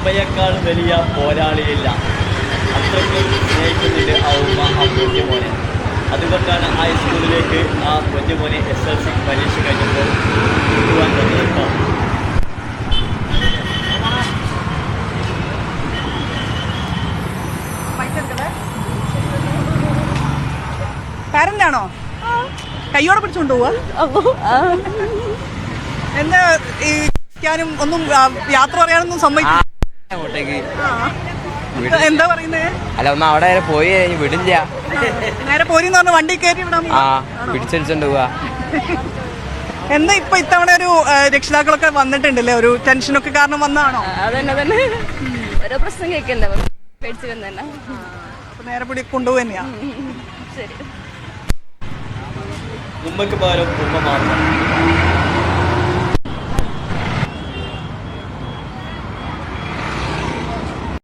ഉമ്മയേക്കാൾ വലിയ പോരാളിയില്ല. അത്രയ്ക്കും സ്നേഹിക്കുന്നുണ്ട് ആ ഉമ്മ ആ പൊന്നുമോനെ. അതുകൊണ്ടാണ് ആ സ്കൂളിലേക്ക് ആ പൊന്നുമോനെ SLC പരീക്ഷ കഴിഞ്ഞപ്പോൾ കൊണ്ടുപോകാൻ വന്നത്. പാരന്റാണോ? കയ്യോടെ പിടിച്ചോണ്ട് പോവാ? എന്താ നും ഒന്നും യാത്ര പറയാനൊന്നും സമ്മതിക്കില്ല. എന്താ പറയുന്നേ? അല്ല ഒന്ന് അവിടെ വരെ പോയി വിടില്ല. നേരെ പോരിന്ന് പറഞ്ഞ വണ്ടി കയറി വിടാൻ പിടിച്ചടിച്ചോണ്ട് പോവാ. എന്താ ഇപ്പൊ ഇത്തവണ ഒരു രക്ഷിതാക്കളൊക്കെ വന്നിട്ടുണ്ടല്ലേ, ഒരു ടെൻഷനൊക്കെ കാരണം വന്നതാണോ? അതന്നെ ഓരോ പ്രശ്നം കേൾക്കണ്ടേ, പേടിച്ചു വന്നെ. അപ്പൊ നേരെ പിടി കൊണ്ടുപോകുന്നെയാ. ശരി. ഉമ്മക്ക് പകരം ഉമ്മ മാത്രം.